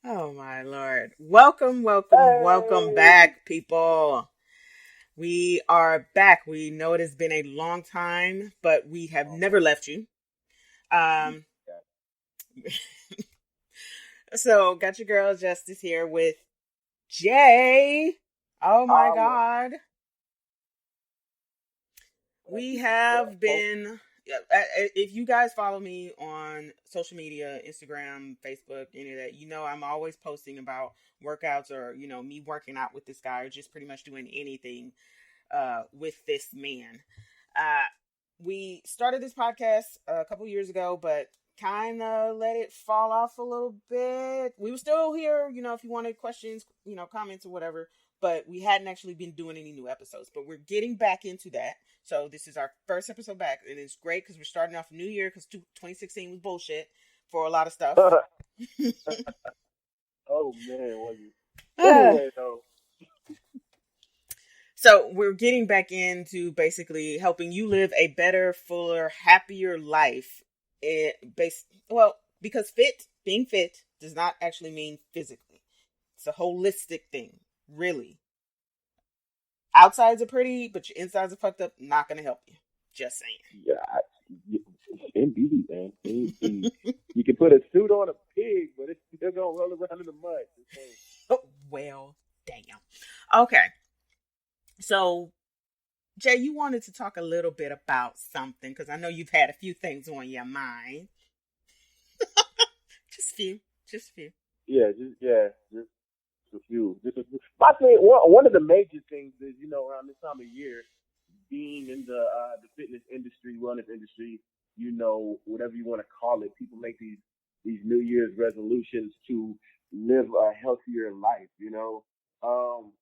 Oh my Lord. Welcome, welcome, welcome Hey. back, people. We are back. We know it has been a long time, but we have Oh never man. left you. Um, Yeah. so got your girl Justice here with Jay. Oh my Holla. God. We have Oh, been, yeah, if you guys follow me on social media, Instagram, Facebook, any of that, I'm always posting about workouts or, me working out with this guy or just pretty much doing anything with this man. Uh, we started this podcast a couple years ago, but kind of let it fall off a little bit. We were still here, if you wanted questions, comments or whatever, but we hadn't actually been doing any new episodes. But we're getting back into that. So this is our first episode back, and it's great because we're starting off a new year because 2016 was bullshit for a lot of stuff. oh man, was it? Anyway, though. So we're getting back into basically helping you live a better, fuller, happier life. Because being fit does not actually mean physically. It's a holistic thing, really. Outsides are pretty, but your insides are fucked up. Not gonna help you. Just Yeah, indeed, man. Indeed. You can put a suit on a pig, but it's still gonna roll around in the mud. Just saying. saying. Well, damn. Okay, so Jay, you wanted to talk a little bit about something because I know you've had a few things on your mind. Just few. Just few. Just a few. My thing. One of the major things is around this time of year, being in the fitness industry, wellness industry, whatever you want to call it, people make these New Year's resolutions to live a healthier life. Um,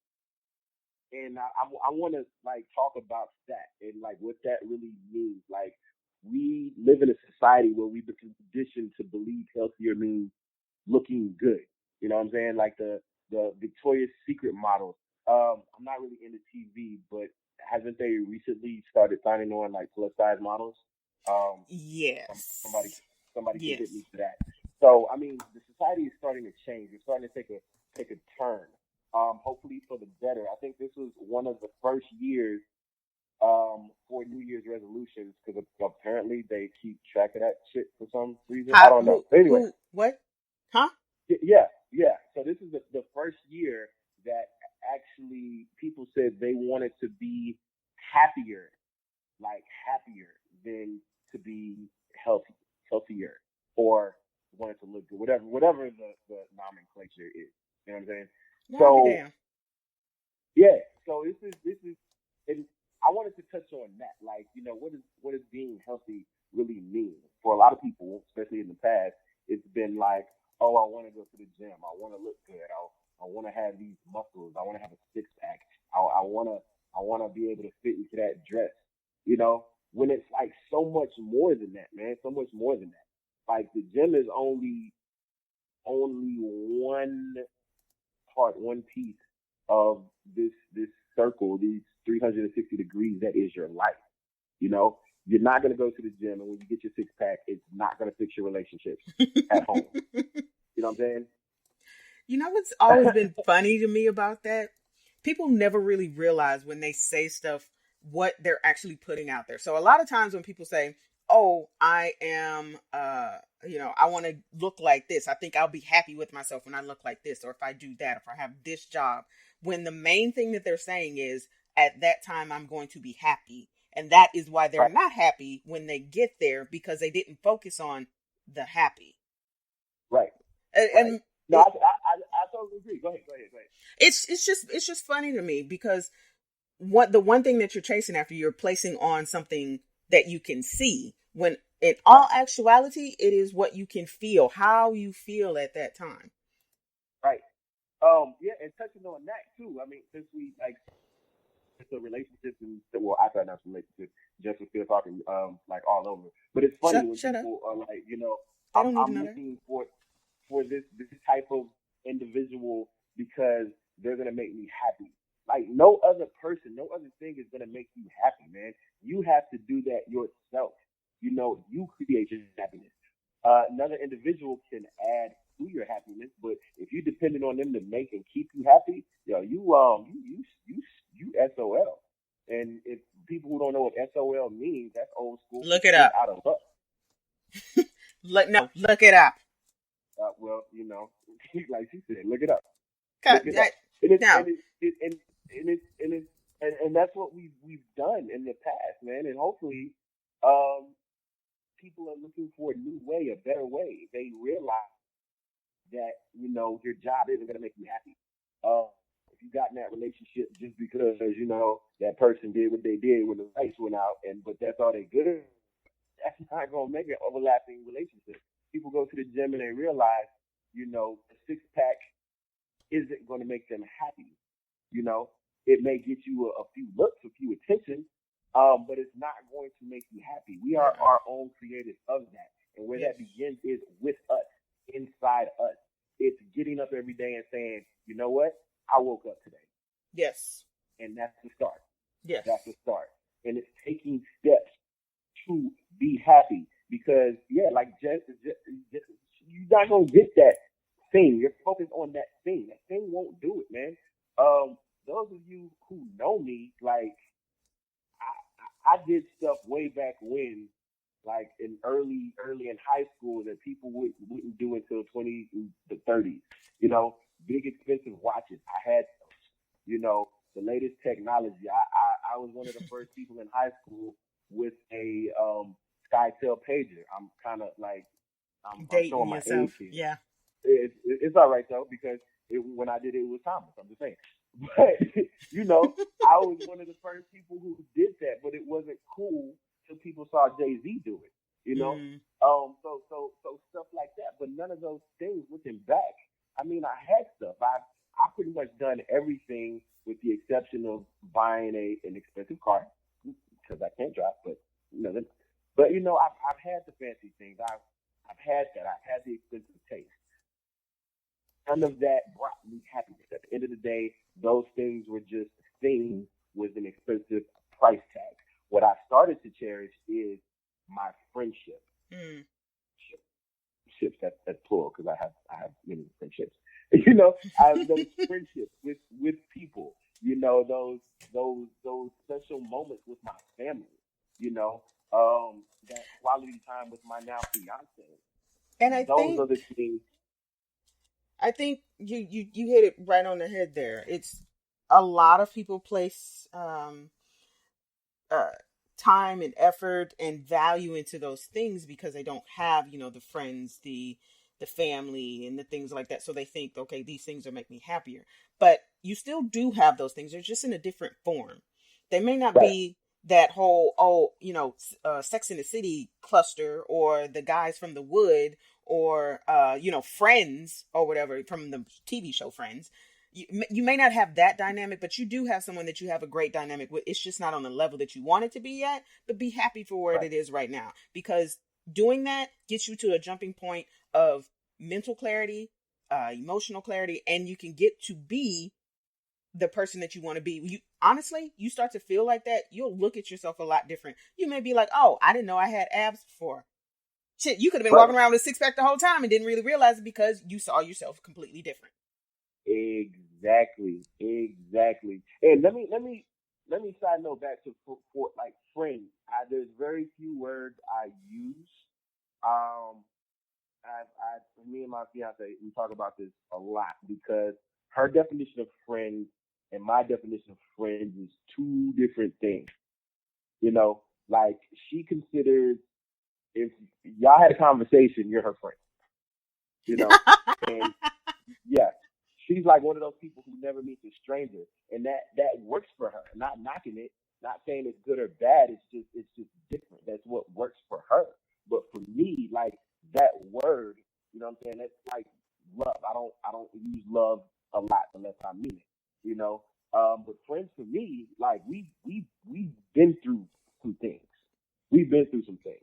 and I want to like talk about that and like what that really means. Like we live in a society where we've been conditioned to believe healthier means looking good. You know what I'm saying? Like the Victoria's Secret model. I'm not really into TV, but hasn't they recently started signing on like plus size models? Um, somebody Yes. somebody can hit Yes. me for that. So I mean, the society is starting to change. It's starting to take a turn. Hopefully for the better. I think this was one of the first years for New Year's resolutions because apparently they keep track of that shit for some reason. I How? don't know. But anyway, What? Huh? yeah. So this is the first year that actually people said they wanted to be happier, like happier than to be healthy, healthier, or wanted to look good, whatever the nomenclature is. You know what I'm saying? I'll be So damned. yeah, so this is, and I wanted to touch on that. Like, what does being healthy really mean? For a lot of people, especially in the past, it's been like, oh, I want to go to the gym. I want to look good. I want to have these muscles. I want to have a six pack. I want to be able to fit into that dress. When it's like so much more than that, man. So much more than that. Like the gym is only one part, one piece of this circle, these 360 degrees that is your life. You know, you're not going to go to the gym, and when you get your six pack, it's not going to fix your relationships at home. You know what I'm What's always been funny to me about that? People never really realize when they say stuff what they're actually putting out there. So a lot of times when people say, "Oh, I am I want to look like this. I think I'll be happy with myself when I look like this or if I do that, if I have this job." When the main thing that they're saying is at that time I'm going to be happy. And that is why they're saying? not happy when they get there because they didn't focus on the happy. Right, right. And No, I totally agree. Go ahead. it's just funny to me because what the one thing that you're chasing after you're placing on something that you can see when in Right, all actuality it is what you can feel, how you feel at that time. right. Yeah, and touching on that too. I mean, since we like it's a relationship and well, I thought that's a relationship. Just was still talking like all over. But it's funny when Shut up. people are like, They don't need to I'm know that. looking for this type of individual because they're gonna make me happy. Like no other person, no other thing is gonna make you happy, man. You have to do that yourself. You create your happiness. Another individual can add to your happiness, but if you're dependent on them to make and keep you happy, yo, you SOL. And if people who don't know what SOL means, that's old school for Look it shit up. out of luck. Look it up. Well, like she said, look it up. Look it up. And it's Now, and it and it's and that's what we've done in the past, man. And hopefully, um, people are looking for a new way, a better way. They realize that your job isn't going to make you happy. If you got in that relationship just because that person did what they did when the lights went out, but that's all they good, that's not going to make an overlapping relationship. People go to the gym and they realize, a six pack isn't going to make them happy. You know, it may get you a few looks, a few attention, but it's not going to make you happy. We are our own creators of that. And where that begins is with us, inside us. It's getting up every day and saying, you know what? I woke up today. Yes. And that's the start. Yes. That's the start. And it's taking steps to be happy. Because, like you're not going to get that thing. You're focused on that thing. That thing won't do it, man. Those of you who know me, like, I did stuff way back when, like in early in high school that people wouldn't do until 20s to 30s. Big expensive watches. I had, the latest technology. I was one of the first people in high school with a SkyTel pager. I'm kind of like I'm showing my yourself. age here. Yeah. It's all right though, because when I did it, it was Thomas. I'm just saying. But I was one of the first people who did that, but it wasn't cool till people saw Jay-Z do it. So stuff like that. But none of those things, looking back, I mean, I had stuff. I pretty much done everything with the exception of buying an expensive car because I can't drive. But I've had the fancy things. I've had that. I've had the expensive taste. None of that brought me happiness. At the end of the day, those things were just things with an expensive price tag. What I started to cherish is my friendship. Ships, that's plural because I have many friendships. I have those friendships with people. Those special moments with my family. That quality time with my now fiance. And Those are the things. I think you hit it right on the head there. It's a lot of people place uh, time and effort and value into those things because they don't have, the friends, the family and the things like that. So they think, okay, these things will make me happier. But you still do have those things. They're just in a different form. They may not Right. be that whole, Sex in the City cluster or the guys from the Wood or, Friends or whatever from the TV show Friends. You may not have that dynamic, but you do have someone that you have a great dynamic with. It's just not on the level that you want it to be yet, but be happy for where Right. it is right now, because doing that gets you to a jumping point of mental clarity, emotional clarity, and you can get to be the person that you want to be. You honestly, you start to feel like that, you'll look at yourself a lot different. You may be like, oh, I didn't know I had abs before. Shit, you could have been Right. walking around with a six pack the whole time and didn't really realize it because you saw yourself completely different. Exactly. And let me side note back to for like friends. There's very few words I use. Um, me and my fiance, we talk about this a lot because her definition of friends and my definition of friends is two different things. Like she considers, if y'all had a conversation, you're her friend. And yeah, she's like one of those people who never meets a stranger, and that works for her. Not knocking it, not saying it's good or bad. It's just different. That's what works for her. But for me, like that word, you know what I'm saying? That's like love. I don't use love a lot unless I mean it. But friends for me, like we've been through some things. We've been through some things.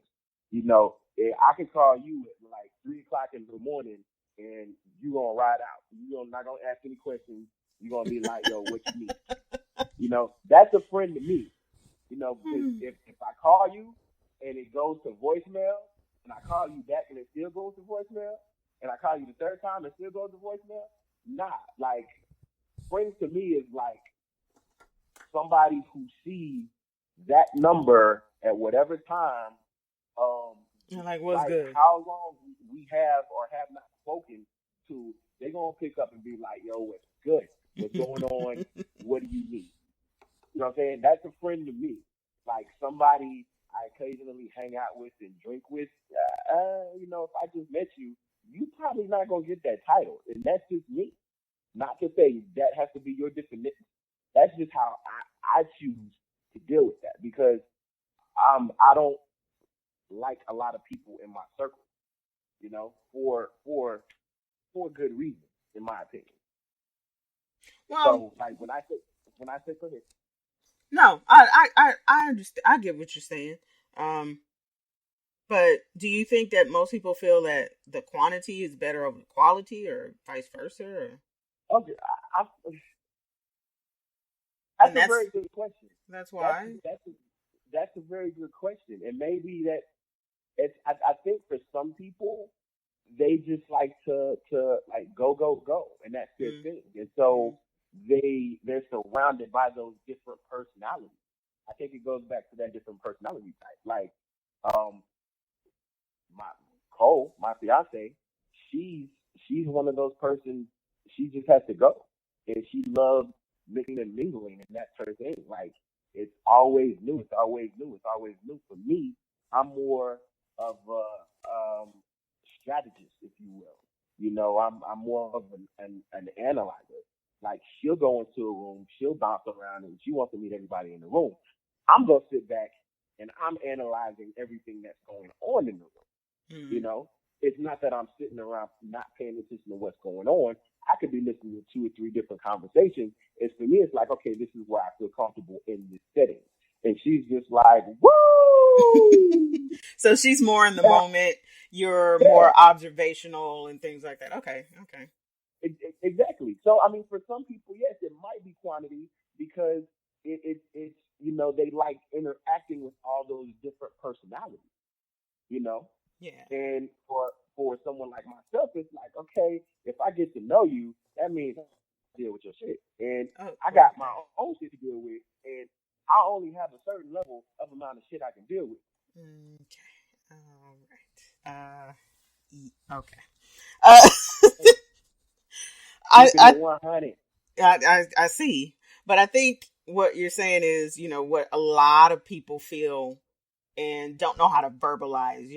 I can call you at like 3 o'clock in the morning and you gonna ride out. Not gonna ask any questions. You're gonna be like, yo, what you need? That's a friend to me. Because if I call you and it goes to voicemail and I call you back and it still goes to voicemail, and I call you the third time and it still goes to voicemail. Nah, like friends to me is like somebody who sees that number at whatever time, um, And like, what's despite good? how long we have or have not spoken to, they're gonna pick up and be like, "Yo, what's good? What's going on? What do you need?" You know what I'm saying? That's a friend to me. Like somebody I occasionally hang out with and drink with. If I just met you, you probably not gonna get that title, and that's just me. Not to say that has to be your definition. That's just how I choose to deal with that because I don't like a lot of people in my circle, for good reason, in my opinion. Well, So like when I say go ahead. no, I understand. I get what you're saying. Um, but do you think that most people feel that the quantity is better over the quality, or vice versa? Or, Okay, and that's a very good question. that's That's why. that's a, that's a very good question, and maybe that it's. I think for some people, they just like to like go, and that's their Mm, thing, and mm, so they're surrounded by those different personalities. I think it goes back to that different personality type. Like, um, my Cole, my fiance, she's she's one of those persons. She just has to go, and she loves mixing and mingling, and that's her thing. Like it's always new. It's always new. It's always new. For me, I'm more of a strategist, if you will. I'm more of an analyzer. Like she'll go into a room, she'll bounce around, and she wants to meet everybody in the room. I'm gonna sit back and I'm analyzing everything that's going on in the room. You mm. know, it's not that I'm sitting around not paying attention to what's going on. I could be listening to two or three different conversations. It's for me, it's like, okay, this is where I feel comfortable in this setting. And she's just like, woo! So she's more in the Yeah, moment. You're yeah, more observational and things like that. Okay, okay. exactly. So, I mean, for some people, yes, it might be quantity because it's, they like interacting with all those different personalities, you know? Yeah. And for someone like myself, it's like, okay, if I get to know you, that means I deal with your shit. And Oh, I got my okay. own shit to deal with, and I only have a certain level of amount of shit I can deal with. Okay. All right. Okay. Uh, I, Keeping it I 100. I see, but I think what you're saying is, what a lot of people feel and don't know how to verbalize.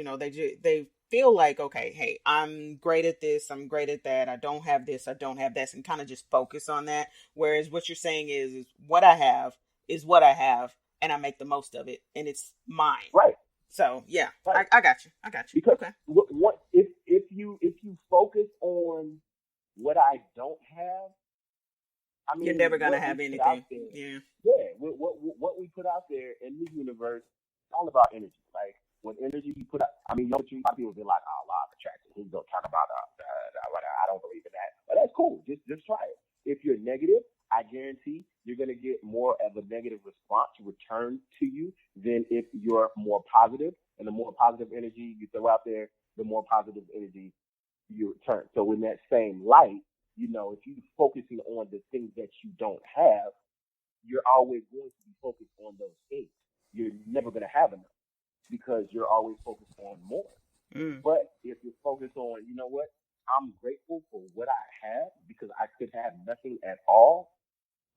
They feel like, okay, hey, I'm great at this, I'm great at that. I don't have this, I don't have this, and kind of just focus on that. Whereas what you're saying is what I have is what I have, and I make the most of it, and it's mine. Right, So yeah, right. I got you. I got you. Because Okay. what if you focus on what I don't have, I You're mean, never gonna what we have put out anything. there, Yeah. yeah, what we put out there in the universe, it's all about energy. Like what energy you put out. I mean, a lot of people be like, "Oh, law of attraction." He's gonna talk about I don't believe in that, but that's cool. Just try it. If you're negative, I guarantee you're gonna get more of a negative response returned to you than if you're more positive. And the more positive energy you throw out there, the more positive energy you return. So in that same light, if you're focusing on the things that you don't have, you're always going to be focused on those things. You're never going to have enough because you're always focused on more. Mm. But if you're focused on, you know what, I'm grateful for what I have because I could have nothing at all,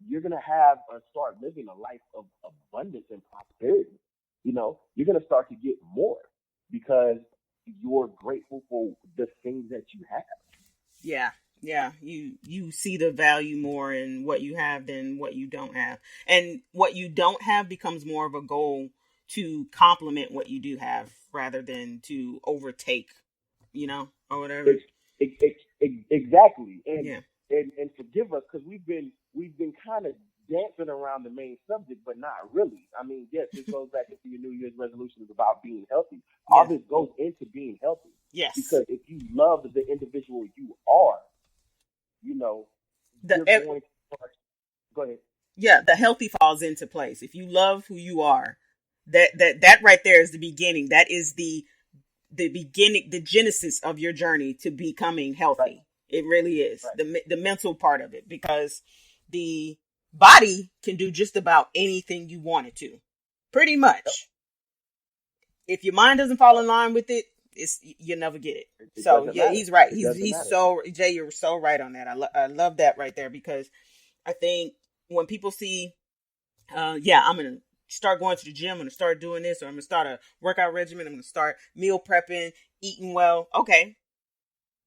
you're going to have or start living a life of abundance and prosperity. You're going to start to get more because you're grateful for the things that you have. Yeah. Yeah, you see the value more in what you have than what you don't have. And what you don't have becomes more of a goal to complement what you do have rather than to overtake, or whatever. Exactly, and Yeah. and forgive us because we've been kind of dancing around the main subject, but not really. I mean, yes, this goes back into your New Year's resolutions about being healthy. All Yes. this goes into being healthy Yes. because if you love the individual you are, you know, The you're going to start. Go ahead. Yeah, the healthy falls into place. If you love who you are, that right there is the beginning. That is the the beginning, the genesis of your journey to becoming healthy. Right. It really is Right. the mental part of it, because the body can do just about anything you want it to, pretty Yep. much. If your mind doesn't fall in line with it, you'll never get it. It So doesn't yeah, matter. he's right. It doesn't He's matter. so, Jay, you're so right on that. I love that right there, because I think when people see, yeah, I'm gonna start going to the gym, I'm gonna start doing this, or I'm gonna start a workout regimen, I'm gonna start meal prepping, eating well. Okay,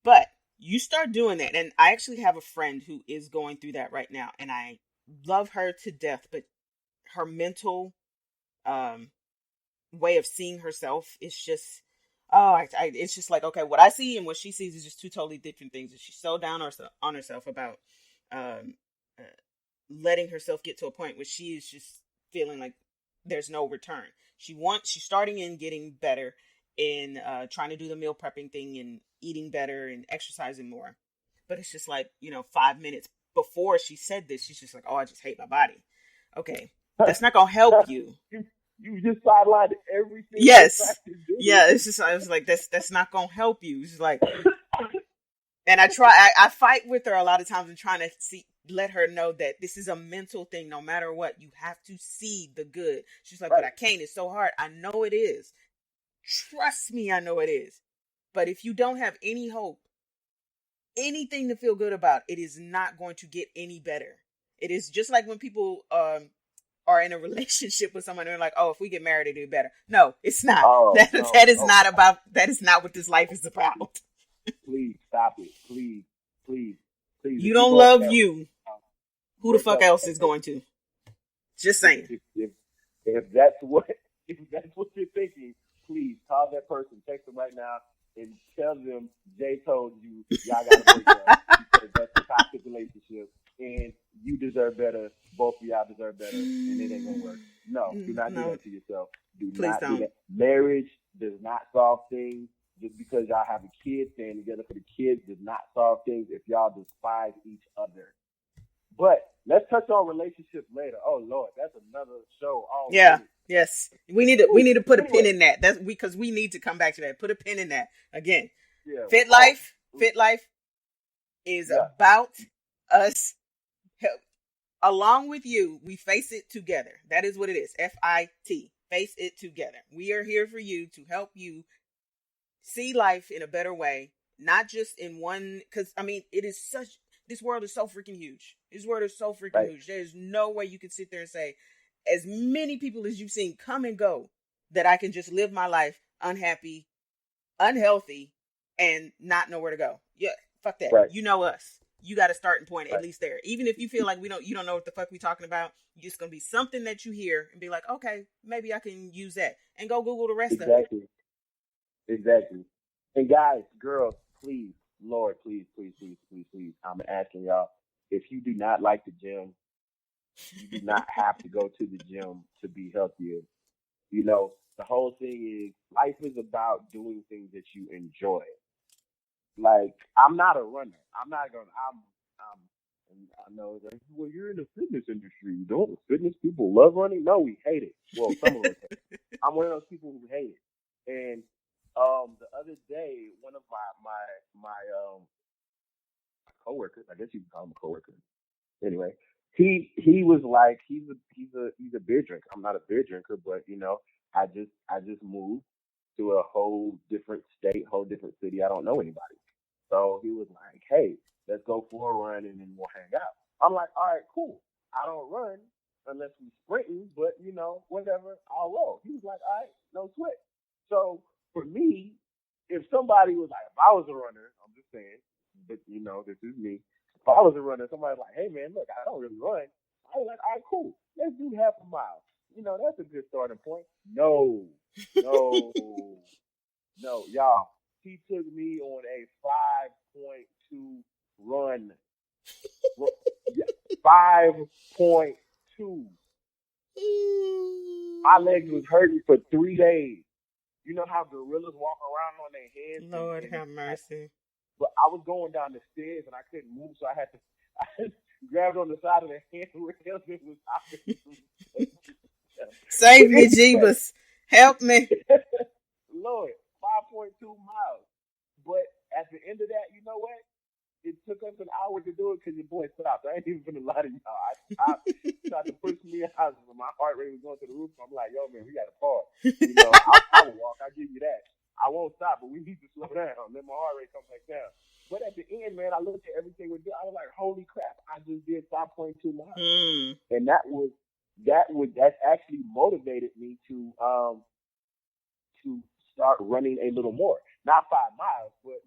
but you start doing that, and I actually have a friend who is going through that right now, and I love her to death, but her mental um way of seeing herself is just, oh, it's just like, okay, what I see and what she sees is just two totally different things. And she's so down on herself about um uh, letting herself get to a point where she is just feeling like there's no return. She's starting in getting better in trying to do the meal prepping thing and eating better and exercising more. But it's just like, 5 minutes before she said this, she's just like, oh, I just hate my body. Okay, that's not gonna help you. You just sidelined everything you're trying Yes. to do. Yeah, it's just, I was like, that's not gonna help you. It's like, and I fight with her a lot of times and trying to let her know that this is a mental thing. No matter what, you have to see the good. She's like, Right. but I can't. It's so hard. I know it is. Trust me, I know it is. But if you don't have any hope, anything to feel good about, it is not going to get any better. It is just like when people are in a relationship with someone and they're like, oh, if we get married, it'll be better. No, it's not. Oh, no. That is Oh, not about, that is not what this life is about. please stop it. Please, please, please. You If you're don't going love to you. Who the work fuck up, else is going to? Just saying. if that's what you're thinking, please call that person, text them right now, and tell them Jay told you y'all got to break up because that's a toxic relationship, and you deserve better. Both of y'all deserve better, and it ain't gonna work. No, do not do No, that to yourself. Do please not do don't. that. Marriage does not solve things. Just because y'all have a kid, staying together for the kids does not solve things if y'all despise each other. But let's touch on relationships later. Oh Lord, that's another show Yeah. already. Yes. We need to put a pin Anyway, in that. That's because we need to come back to that. Put a pin in that. Again, yeah. Oh, FITLife is yeah. about us help, along with you. We face it together. That is what it is. FIT. Face it together. We are here for you to help you see life in a better way, not just in one, because I mean, it is such, this world is so freaking huge. This world is so freaking Right. huge. There's no way you can sit there and say, as many people as you've seen come and go, that I can just live my life unhappy, unhealthy, and not know where to go. Yeah, fuck that. Right. You know us. You got a starting point at Right. least there. Even if you feel like you don't know what the fuck we talking about, it's gonna be something that you hear and be like, okay, maybe I can use that, and go Google the rest of it. Exactly. Exactly. And guys, girls, please, Lord, please, please, please, please, please. I'm asking y'all, if you do not like the gym, you do not have to go to the gym to be healthier. You know, the whole thing is life is about doing things that you enjoy. Like, I'm not a runner. I'm I know that, well, you're in the fitness industry. Don't fitness people love running? No, we hate it. Well, some of us hate it. I'm one of those people who hate it. And the other day, one of my coworkers, I guess you can call him a coworker. Anyway, he was like, he's a beer drinker. I'm not a beer drinker, but I just moved to a whole different state, whole different city. I don't know anybody. So he was like, hey, let's go for a run and then we'll hang out. I'm like, all right, cool. I don't run unless we sprinting, but whatever, I'll roll. He was like, all right, no sweat. So for me, if somebody was like, if I was a runner, I'm just saying, but this is me. If I was a runner, somebody's like, hey man, look, I don't really run. I was like, all right, cool. Let's do half a mile. That's a good starting point. No, no, no, y'all. He took me on a 5.2 run. Yeah, 5.2. My legs was hurting for 3 days. You know how gorillas walk around on their heads, Lord and have mercy. but I was going down the stairs and I couldn't move, so I had to grabbed on the side of the handrail and was out. Save But me, anyway, Jeebus. Help me. Lord, 5.2 miles. But at the end of that, you know what? It took us an hour to do it because your boy stopped. I ain't even gonna lie to y'all. I tried to push me out. My heart rate was going to the roof. I'm like, yo, man, we got to pause. You know, I will walk. I'll give you that. I won't stop, but we need to slow down. Let my heart rate come back down. But at the end, man, I looked at everything we did. I was like, holy crap, I just did 5.2 miles. And that actually motivated me to start running a little more. Not 5 miles, but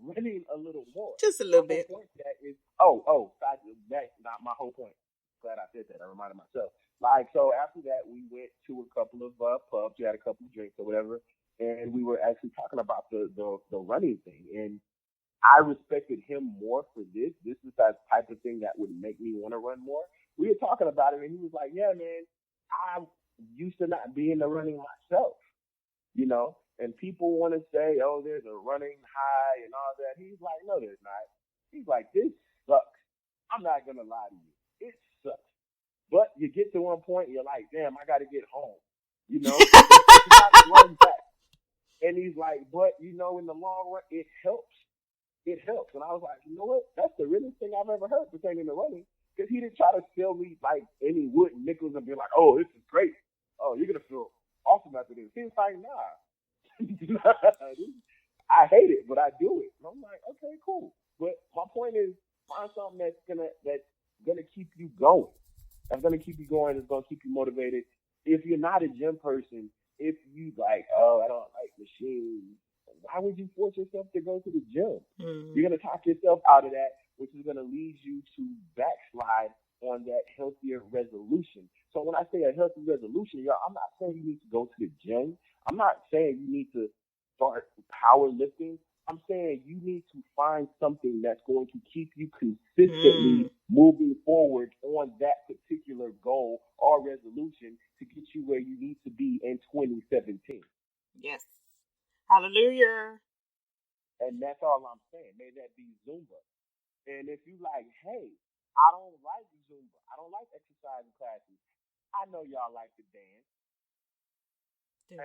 running a little more. Just a little bit. Point that is that's not my whole point. Glad I said that. I reminded myself. So after that, we went to a couple of pubs. We had a couple of drinks or whatever, and we were actually talking about the running thing. And I respected him more for this. This is that type of thing that would make me want to run more. We were talking about it, and he was like, "Yeah, man, I used to not be into running myself, And people want to say, oh, there's a running high and all that. He's like, no, there's not. He's like, this sucks. I'm not going to lie to you. It sucks. But you get to one point, you're like, damn, I got to get home. You got to run back. And he's like, but, in the long run, it helps. It helps. And I was like, you know what? That's the realest thing I've ever heard pertaining to running. Because he didn't try to sell me like any wood and nickels and be like, oh, this is great. Oh, you're going to feel awesome after this. He was like, nah. I hate it, but I do it. And I'm like, okay, cool. But my point is, find something that's gonna keep you going. That's gonna keep you going. It's gonna keep you motivated. If you're not a gym person, if you like, oh, I don't like machines, why would you force yourself to go to the gym? You're gonna talk yourself out of that, which is gonna lead you to backslide on that healthier resolution. So when I say a healthy resolution, y'all, I'm not saying you need to go to the gym. I'm not saying you need to start powerlifting. I'm saying you need to find something that's going to keep you consistently moving forward on that particular goal or resolution to get you where you need to be in 2017. Yes. Hallelujah. And that's all I'm saying. May that be Zumba. And if you like, hey, I don't like Zumba. I don't like exercise classes. I know y'all like to dance. I've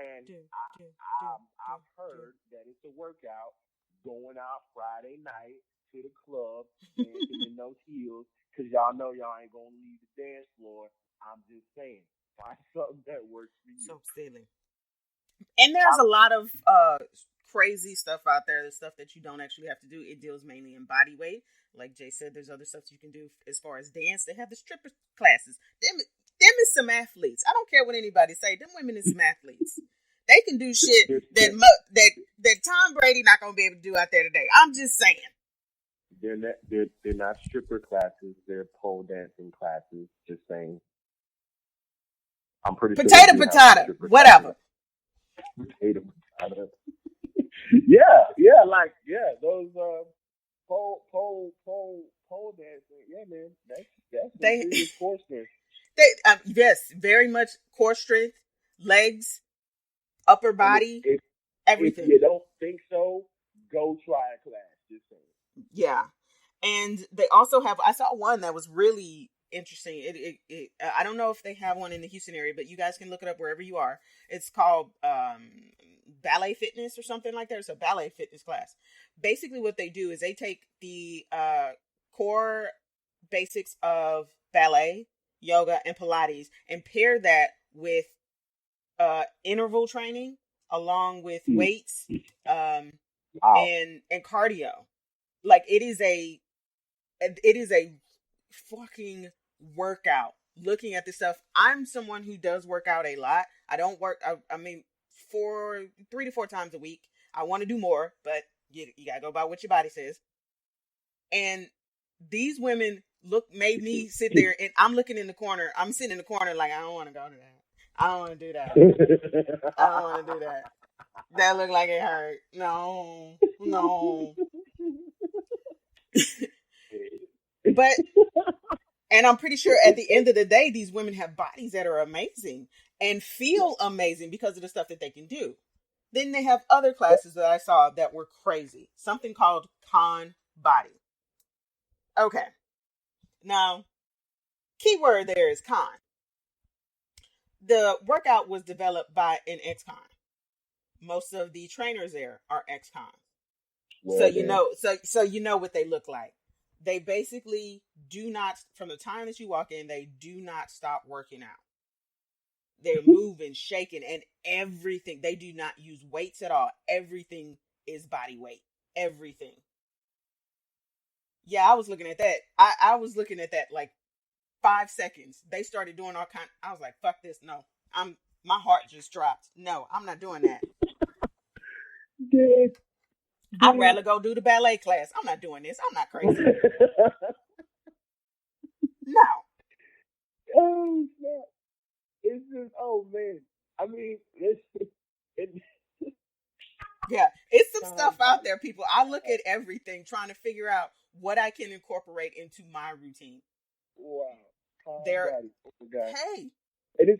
heard that it's a workout going out Friday night to the club, dancing in those heels, because y'all know y'all ain't going to leave the dance floor. I'm just saying, find something that works for you. So silly. And there's a lot of crazy stuff out there, the stuff that you don't actually have to do. It deals mainly in body weight. Like Jay said, there's other stuff you can do as far as dance. They have the stripper classes. Them is some athletes. I don't care what anybody say. Them women is some athletes. They can do shit that Tom Brady not gonna be able to do out there today. I'm just saying. They're not stripper classes. They're pole dancing classes. Just saying. I'm pretty sure. Potato. Whatever. Potato. Yeah. Those pole dancing. Yeah, man. That's core strength. Yes, very much core strength, legs, upper body, everything. If you don't think so, go try a class. Just saying. Yeah, and they also have. I saw one that was really interesting. I don't know if they have one in the Houston area, but you guys can look it up wherever you are. It's called ballet fitness or something like that. It's a ballet fitness class. Basically, what they do is they take the core basics of ballet, yoga, and Pilates, and pair that with interval training along with weights and cardio. Like it is a fucking workout. Looking at this stuff, I'm someone who does work out a lot. I don't work. I mean, 3 to 4 times a week. I want to do more, but you gotta go by what your body says. And these women made me sit there, and I'm looking in the corner. I'm sitting in the corner like, I don't want to go to that. I don't want to do that. I don't want to do that. That looked like it hurt. No. But, and I'm pretty sure at the end of the day, these women have bodies that are amazing and feel amazing because of the stuff that they can do. Then they have other classes that I saw that were crazy. Something called Con Body. Okay. Now, keyword there is con. The workout was developed by an ex-con. most of the trainers there are ex-cons. So Well then, so you know what they look like. They basically do not, from the time that you walk in, they do not stop working out. They're moving, shaking, and everything. They do not use weights at all. Everything is body weight. Everything. Yeah, I was looking at that. I was looking at that like 5 seconds. They started doing all kind. I was like, fuck this. No, my heart just dropped. No, I'm not doing that. dude, I'd dude. rather go do the ballet class. I'm not doing this. I'm not crazy. No. Oh snap! It's just, oh man. I mean, it, Yeah, it's some oh stuff god, out there, people. I look at everything trying to figure out what I can incorporate into my routine. wow, oh There, god, oh god. hey, It is.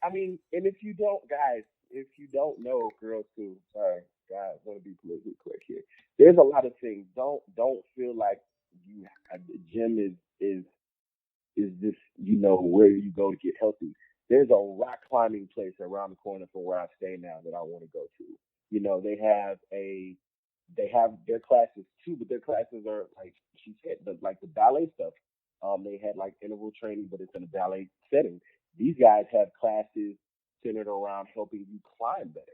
I mean, and if you don't, guys, if you don't know, girls too. Sorry, guys, want to be politically correct here. There's a lot of things. Don't feel like you. The gym is this, where you go to get healthy. There's a rock climbing place around the corner from where I stay now that I want to go to. They have their classes too, but their classes are like she said, like the ballet stuff. They had like interval training, but it's in a ballet setting. These guys have classes centered around helping you climb better.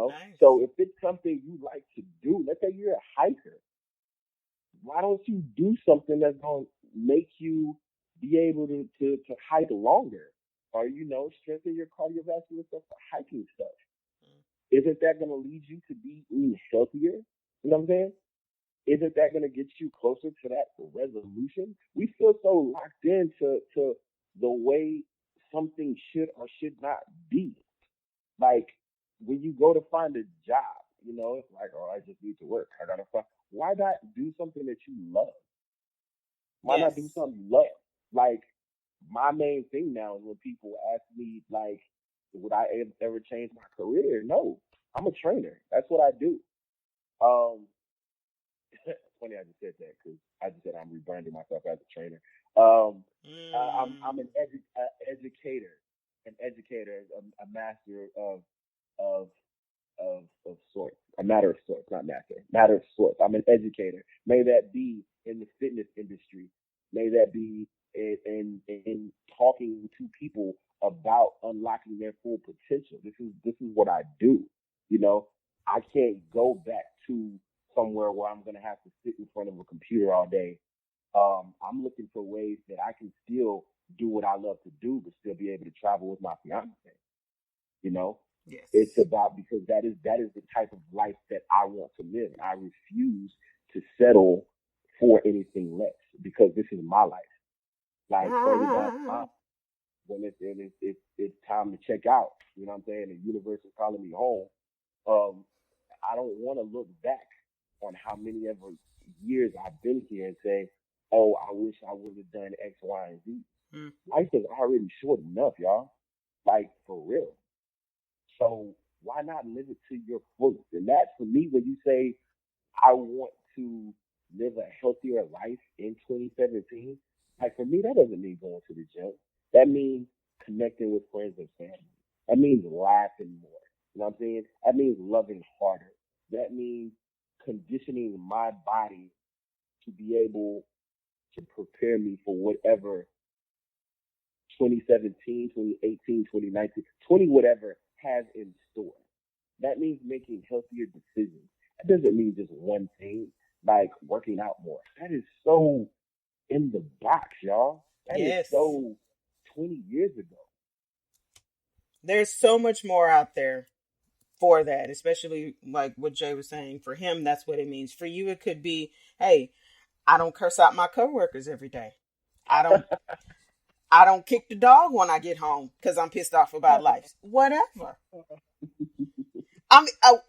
nice. So if it's something you like to do, let's say you're a hiker, why don't you do something that's going to make you be able to hike longer, or strengthen your cardiovascular stuff for hiking stuff? Isn't that going to lead you to be eating healthier? You know what I'm saying? Isn't that going to get you closer to that resolution? We feel so locked into the way something should or should not be. Like when you go to find a job, it's like, oh, I just need to work. I gotta find. Why not do something that you love? Why not do Yes. something you love? Like my main thing now is when people ask me like, would I ever change my career? No, I'm a trainer. That's what I do. Um, it's funny I just said that because I just said I'm rebranding myself as a trainer. Um, I'm Mm, educator, a master of of sorts, a matter of sorts, not master, matter of sorts. I'm an educator. May that be in the fitness industry. May that be in talking to people about unlocking their full potential. This is what I do. You know, I can't go back to somewhere where I'm gonna have to sit in front of a computer all day. I'm looking for ways that I can still do what I love to do, but still be able to travel with my fiance. You know, it's yes. about, because that is the type of life that I want to live. I refuse to settle for anything less because this is my life. Like further down the line, Ah, when it's time to check out, you know what I'm saying? The universe is calling me home. Um, I don't want to look back on how many ever years I've been here and say, oh, I wish I would have done X, Y, and Z. mm, Life is already short enough, y'all. Like for real. So why not live it to your fullest? And that's for me when you say I want to live a healthier life in 2017. Like for me, that doesn't mean going to the gym. That means connecting with friends and family. That means laughing more. You know what I'm saying? That means loving harder. That means conditioning my body to be able to prepare me for whatever 2017, 2018, 2019, 20 whatever has in store. That means making healthier decisions. That doesn't mean just one thing, like working out more. That is so in the box, y'all. That is yes. so 20 years ago. There's so much more out there for that, especially like what Jay was saying. For him, that's what it means. For you, it could be, hey, I don't curse out my coworkers every day. I don't I don't kick the dog when I get home because I'm pissed off about life. Whatever. I mean, oh,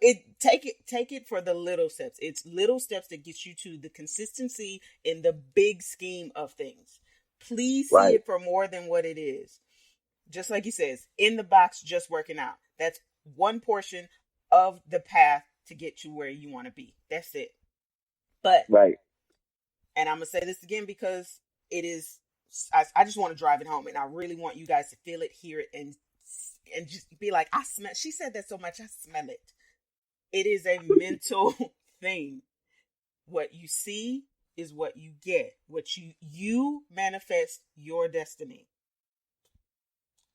take it for the little steps. It's little steps that get you to the consistency in the big scheme of things. Please see Right, it for more than what it is. Just like he says, in the box, just working out. That's one portion of the path to get you where you want to be. That's it. But, right. and I'm gonna say this again because it is. I just want to drive it home, and I really want you guys to feel it, hear it, and and just be like, I smell, she said that so much, I smell it. It is a mental thing. What you see is what you get. What you manifest your destiny.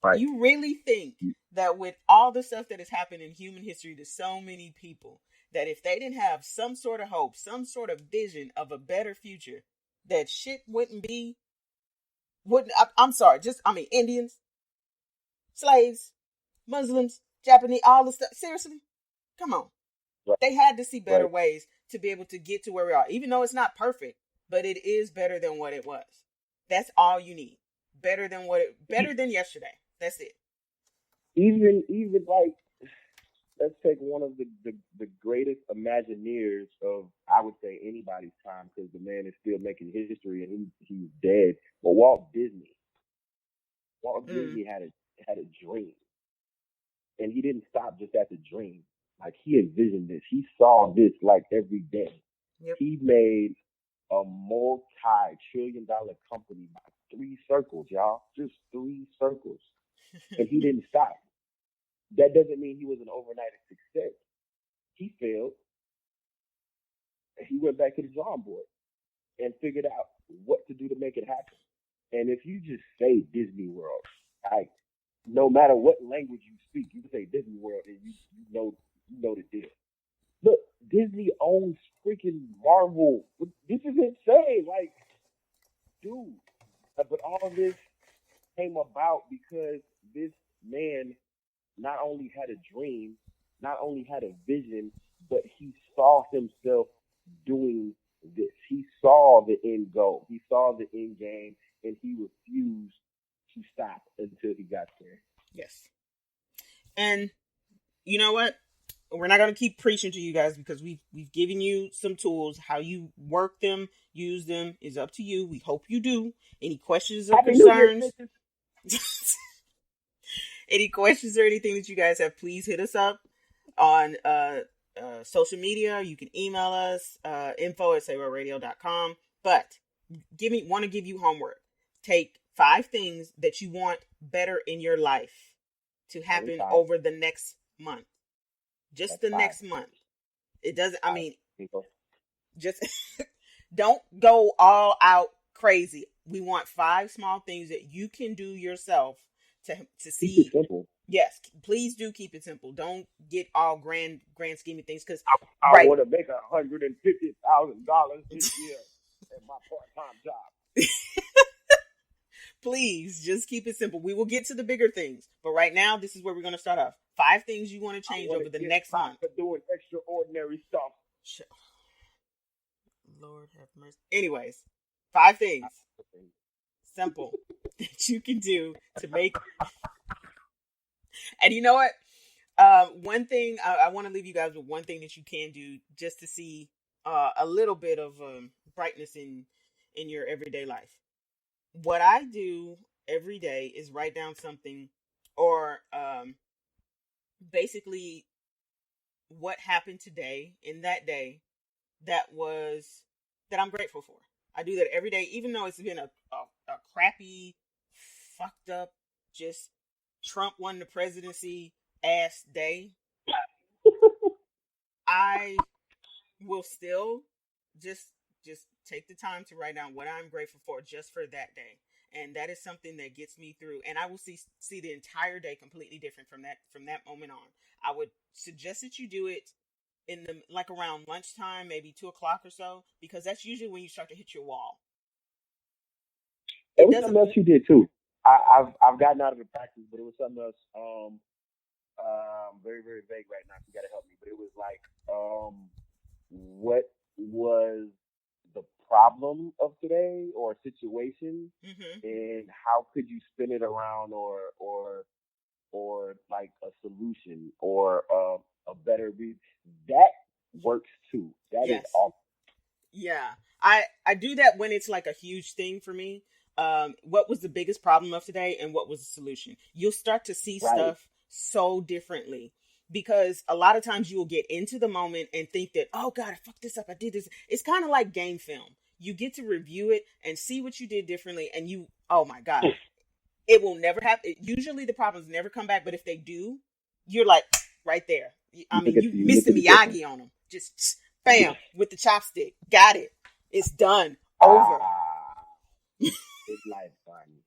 Right. You really think that with all the stuff that has happened in human history to so many people, that if they didn't have some sort of hope, some sort of vision of a better future, that shit I'm sorry, Indians, slaves, Muslims, Japanese, all the stuff. Seriously, come on. Right. They had to see better Right. ways to be able to get to where we are, even though it's not perfect, but it is better than what it was. That's all you need. Better than yesterday. That's it. Even like, let's take one of the greatest Imagineers of, I would say, anybody's time, because the man is still making history and he's dead. But Walt Disney. Walt Disney had a dream, and he didn't stop just at the dream. Like, he envisioned this. He saw this like every day. Yep. He made a multi-trillion-dollar company by 3 circles, y'all. Just 3 circles. And he didn't stop. That doesn't mean he was an overnight success. He failed. And he went back to the drawing board and figured out what to do to make it happen. And if you just say Disney World, like, no matter what language you speak, you can say Disney World and you know the deal. Look, Disney owns freaking Marvel. This is insane. Like, dude. But all of this came about because this man not only had a dream, not only had a vision, but he saw himself doing this. He saw the end goal. He saw the end game, and he refused to stop until he got there. Yes. And you know what? We're not going to keep preaching to you guys, because we've given you some tools. How you work them, use them, is up to you. We hope you do. Any questions or concerns? Any questions or anything that you guys have, please hit us up on social media. You can email us, info@sayroradio.com. But want to give you homework. Take 5 things that you want better in your life to happen over the next month. Just the next month. It doesn't, just don't go all out crazy. We want 5 small things that you can do yourself to see. Keep it simple. Yes, please do keep it simple. Don't get all grand scheme of things, because I want to make $150,000 this year at my part-time job. Please just keep it simple. We will get to the bigger things, but right now this is where we're going to start off. 5 things you want to change over the next month. For doing extraordinary stuff. Lord have mercy. Anyways, 5 things, simple, that you can do to make. And you know what? One thing I want to leave you guys with, one thing that you can do just to see a little bit of brightness in your everyday life. What I do every day is write down something, or basically what happened today in that day that I'm grateful for. I do that every day, even though it's been a crappy, fucked up, just Trump won the presidency ass day. I will still just take the time to write down what I'm grateful for just for that day. And that is something that gets me through. And I will see the entire day completely different from that moment on. I would suggest that you do it in around lunchtime, maybe 2:00 or so, because that's usually when you start to hit your wall. It was something else you did too. I've gotten out of the practice, but it was something else. Very, very vague right now. You got to help me. But it was like, what was the problem of today or situation, and how could you spin it around, or like a solution, or a better read. That works too. That is awesome. Yeah, I do that when it's like a huge thing for me. What was the biggest problem of today, and what was the solution? You'll start to see stuff so differently, because a lot of times you will get into the moment and think that, oh God, I fucked this up, I did this. It's kind of like game film. You get to review it and see what you did differently, and oh my God, It will never happen. Usually the problems never come back, but if they do, you're like right there. I mean, you Mr. Miyagi on them. Just bam with the chopstick. Got it. It's done. Over. It's life fun.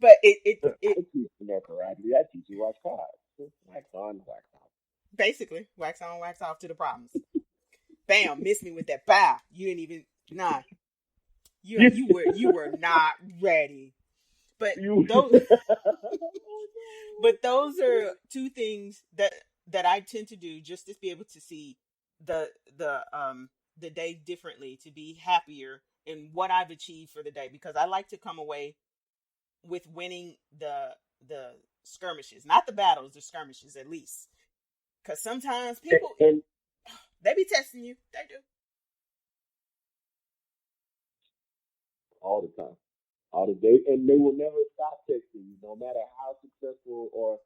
But it I teach you that correctly. I teach you wax cards. Wax on, wax off. Basically, wax on, wax off to the problems. Bam, miss me with that bow. You didn't even you were not ready. But those are two things that I tend to do just to be able to see the day differently, to be happier in what I've achieved for the day, because I like to come away with winning the skirmishes, not the battles, the skirmishes at least. Because sometimes people they be testing you. They do. All the time. All the day. And they will never stop testing you, no matter how successful or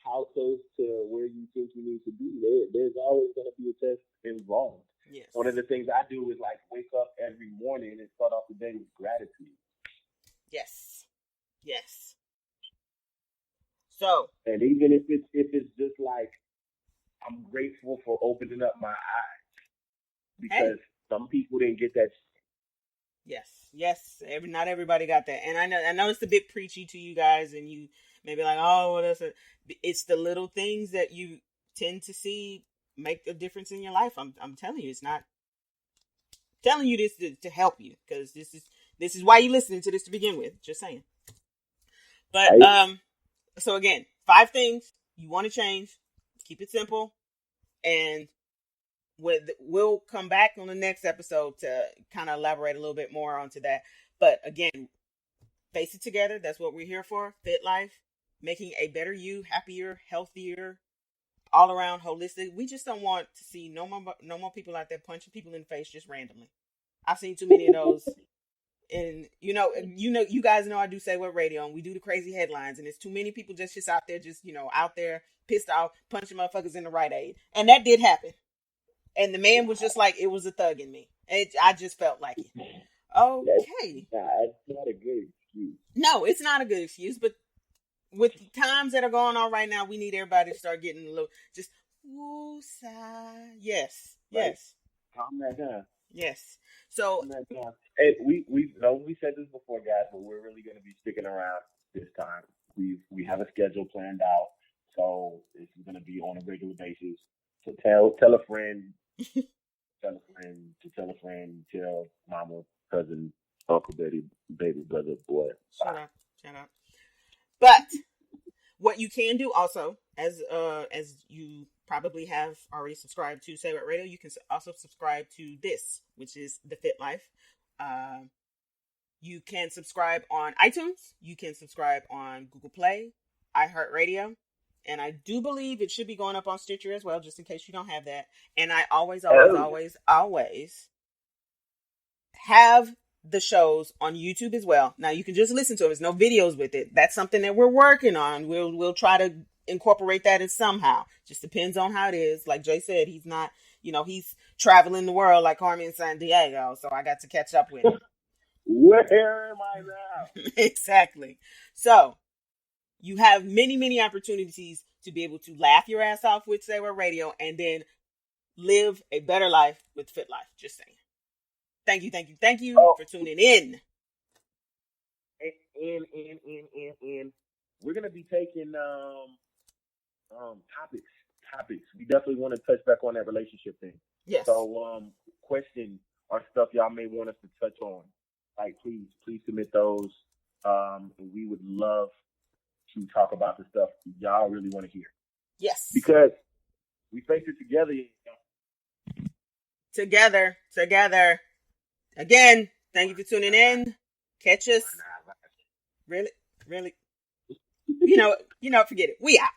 how close to where you think you need to be. There's always going to be a test involved. Yes. One of the things I do is like wake up every morning and start off the day with gratitude. Yes. Yes. So. And even if it's just like, I'm grateful for opening up my eyes, because some people didn't get that. Yes. Not everybody got that, and I know it's a bit preachy to you guys, and you may be like, oh, well, it's the little things that you tend to see make a difference in your life. I'm telling you, it's not telling you this to help you, because this is why you listening to this to begin with. Just saying. But so again, 5 things you want to change. Keep it simple, and we'll come back on the next episode to kind of elaborate a little bit more onto that. But again, face it together. That's what we're here for. Fit Life, making a better you, happier, healthier, all around holistic. We just don't want to see no more people out there punching people in the face just randomly. I've seen too many of those. And you guys know I do Say What Radio, and we do the crazy headlines, and it's too many people just out there, out there pissed off, punching motherfuckers in the Rite Aid. And that did happen. And the man was just like, it was a thug in me. I just felt like it. Okay. That's not a good excuse. No, it's not a good excuse, but with the times that are going on right now, we need everybody to start getting a little, just, woosah. Yes. Right. Yes. Calm that down. Yes. So, hey, we said this before, guys, but we're really going to be sticking around this time. We have a schedule planned out, so this is going to be on a regular basis. So tell a friend, tell a friend, tell mama, cousin, uncle, baby, brother, boy. Shut up. But what you can do also, as you probably have already subscribed to Say What Radio, you can also subscribe to this, which is the Fit Life. You can subscribe on iTunes. You can subscribe on Google Play, iHeartRadio, and I do believe it should be going up on Stitcher as well, just in case you don't have that. And I always have the shows on YouTube as well. Now you can just listen to it. There's no videos with it. That's something that we're working on. We'll try to incorporate that in somehow. Just depends on how it is. Like Jay said, he's not, he's traveling the world like Carmen Sandiego, so I got to catch up with him. Where am I now? Exactly. So you have many, many opportunities to be able to laugh your ass off with Say What Radio, and then live a better life with Fit Life. Just saying. Thank you for tuning in. And we're gonna be taking topics. We definitely want to touch back on that relationship thing. Yes. So questions or stuff y'all may want us to touch on. Like please submit those. We would love to talk about the stuff y'all really want to hear. Yes. Because we face it together. Together. Again, thank you for tuning in. Catch us. Really? Forget it. We out.